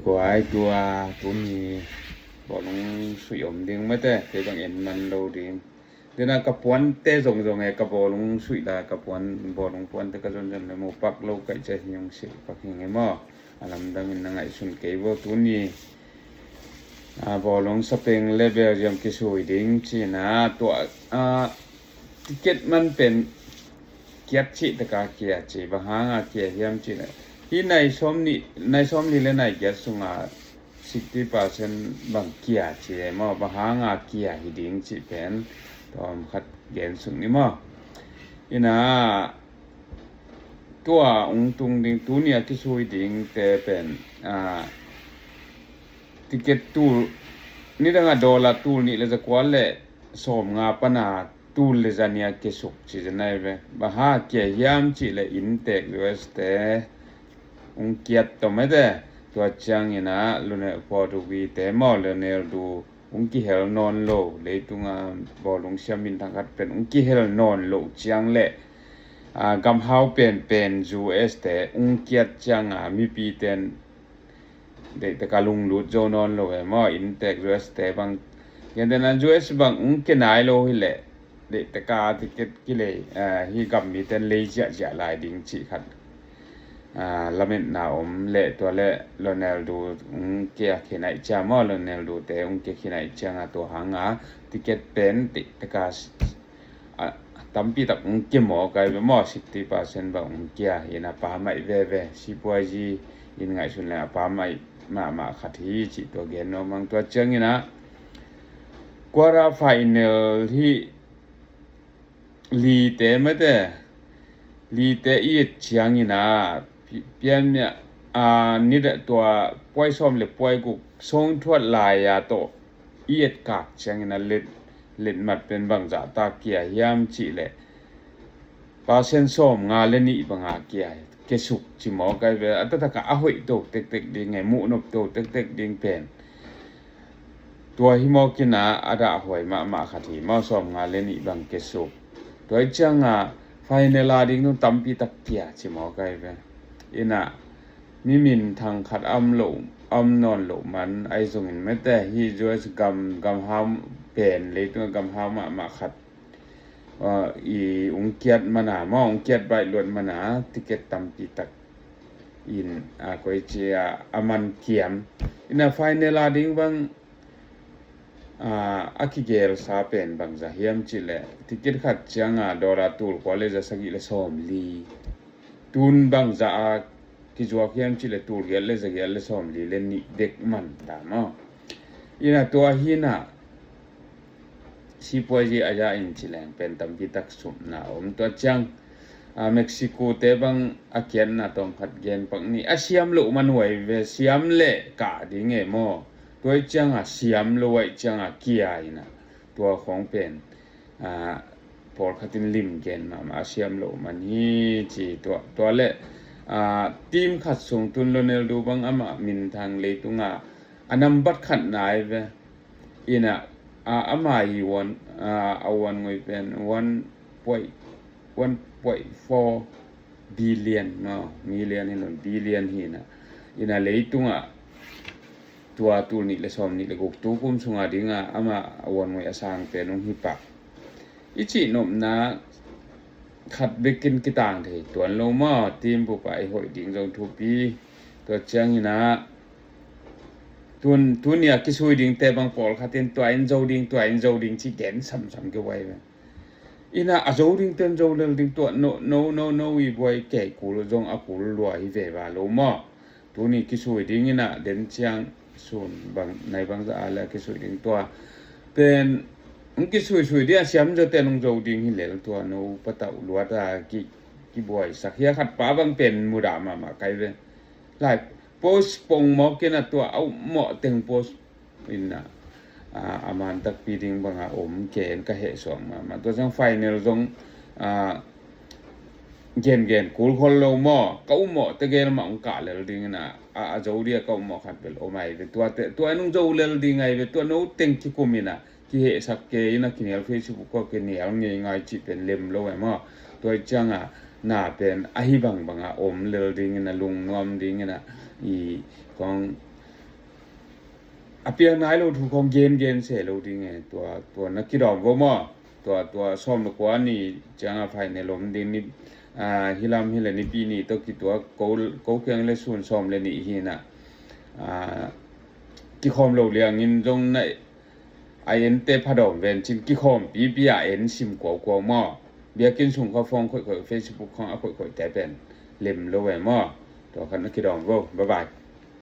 của ai của tôi bỏ nó suy ổn định mất đấy thế bằng em mình đâu đi thế là cái quán tê rồng rồng này cái bỏ nó suy là cái quán bỏ nó quán cái dần dần là một bạc lâu cái chơi nhung sự bạc hình em mà làm đang mình đang ngày xuân kế vô tôi bỏ nó sắp đến level giống cái suy định chỉ làตัวticket มันเป็นเกียรติตะกาเกียรติบางหางเกียรติยามจิที่ในซ้อมนี้และในเกียรติสุงา 60% บางเกียรติมอบางหางเกียรติดิ่งจิเป็นตอมคัดเกณฑ์สุงนี้มออีน่ะตัวองตุงดิ่งตัวเนี่ยที่ช่วยดิ่งแต่เป็นติเกตตู้นี่ดังดอลลาร์ตู้นี่เลยจะกว่าแหละสมงาปนาตู้เลยจะเนี่ยเกสุกจิจะไหนเว้บางหาเกียรติยามจิเลยอินเทกด้วยแต่องเกียรติต่อไม่ได้ตัวจังนี่นะลุนพอดูวีแต่มอลเนลดูองกิเฮลนอนโลเลยตุงบอลงเชียมินทางกัดเป็นองกิเฮลนอนโลจังแหละกำเฮาเป็นจูเอสแต่องเกียรติจังมีปีเต็นเด็กตะกาลุงลุดโจนอนโลมออินเทกด้วยแต่บางอย่างนั้นจูเอสบางองเกนายโลหิแหละเด็กตะกาติเกตกิเลฮีกับมีเต็นเลยจะหลายดิ่งจิคัดละเม็ดนาอมเละตัวเละโรนัลโดเกียร์ขี้ไหนจามอโรนัลโดแต่เกียร์ขี้ไหนจังตัวหางติเกตเป็นติตะกาตัมปีตักเกียร์หมอไกลมอ 60% บางเกียร์เห็นปาไม่เว่สิปวยจียินไงสุนแล้วปาไม่มาขัดที่จิตัวเกนเนาะบางตัวจังนี่นะกว่าราไฟแนลที่ลีเตมะเตลีเตอีจังนี่นะเปลี่ยนเนี่ยนี่แหละตัวป่วยซ่อมหรือป่วยกุทรงทวดลายโตอีดกากจังนะเล็ดมัดเป็นบางจาตาเกียยามจิแหละปาเส้นซ่อมงาเลนี่บางเกียเกสุกจิหมอไกเวอัตตะกะอหอยโตเต็กๆดิไงมุนบโตเต็กๆดิงเป็นตัวหิมอกินะอะดะหอยมาคติมาซ่อมงาเลนี่บางเกสุกตัวจังไฟในลาดิงนุตัมปีตักเกียจิหมอไกเวอินะมีมินทางขัดอำนอนโลมันไอส่งไม่แต่ฮีจวยกำหามเป็นเลยตัวกำหามมาขัดอีองเกียรติมนามาองเกียรติใบล้วนมนาติเกตตัมปีตักอินกวยเจียอามันเกียมอินะไฟในลาดิงบางaki gel sa pen bang za hiam chile ticket khat changa dora tur college sagi le som li tun bang za ki jwa hiam chile tur gel le zagel le som li le ni dek man ta ma ina to hina si poji aja in chile pen tam pi tak sum na to chang Mexico te bang akian na tom khat gen pang ni asiam lo man wai ve siam le ka ding e moตัวจังเสียมลวยจังเกียร์นะตัวของเป็นพอคัตินลิมเกนมาเสียมโลมันนี่จีตัวเละทีมขัดส่งตุนโรนัลโดบังมินทางเลยตุงอันนั้นบัดขัดนายเวอินะมาอีวันเอาวันงวยเป็น1.4 billion เนาะ million นี่หล่น billion หินะอินะเลยตุงตัวตูนี่le som ni le gok tu kum sunga dinga ama awon ngoi asang pe nong hi pak ichi nom na khat bekin kitang the tuan lo ma tim bu pai hoi ding jong thu pi to chang ina tun ya ki sui ding te bang pol khatin twain zo ding chi gen sam ke wai ina a zo ding ten zo le ding to no wi boy ke ku lo jong a ku lo hi ve ba lo ma tu ni ki sui ding ina den changส่วนบางในบางสะอาดแล้วก็สวยดิ่งตัวเป็นกิสวยๆเดียเสียมจะแต่นงโจดิ่งหิเหลตัวโนปะตะอุลวดากิบ่อยสักเฮียขัดป้าบางเป็นมุดามาไกลเว้หลายโพสปงหมอกินตัวเอาเหมาะเต็งโพสอินน่ะอามันตักปีดิ่งบางอมเกณฑ์ก็เหสองมาตัวจังไฟเนี่ยจงเกณฑ์กูคนโลหมอก็หมอตะเกนมาองกะเลยดิ่งน่ะโจเดียก็หมอขัดเป็นโอไมตัวนุ่งโจเลลดิ่งไงตัวนู้เต็งที่กุมิน่ะที่เหสักเกยนะกินเฟซบุ๊กก็กินเหนียวง่ายจิเป็นเล่มโลไว้หมอตัวจังน่าเป็นอหิบังอมเลลดิ่งน่ะลุงนวมดิ่งน่ะ อีของอเปียนายโลถูกของเกนเสโลดิไงตัวนักกีฬาบ่มอตัวซ้อมลกว่านี่จังอาไฟในลมดินี่ฮิลามฮิเลนี่ปีนี่ตกิตัวโกเกียงเลซุนซ้อมเลนี่ฮีน่ะกิคอมโลเลียงอินจงในINT พะดอมเวนจินกิคอมปีเอ็นซิมกว่ามอเบียกินสุงเขาฟองค่อยๆ Facebook ของค่อยๆแต่เป็นเล่มโลเวมอตัวคันนักกีฬาบ่บ๊ายบาย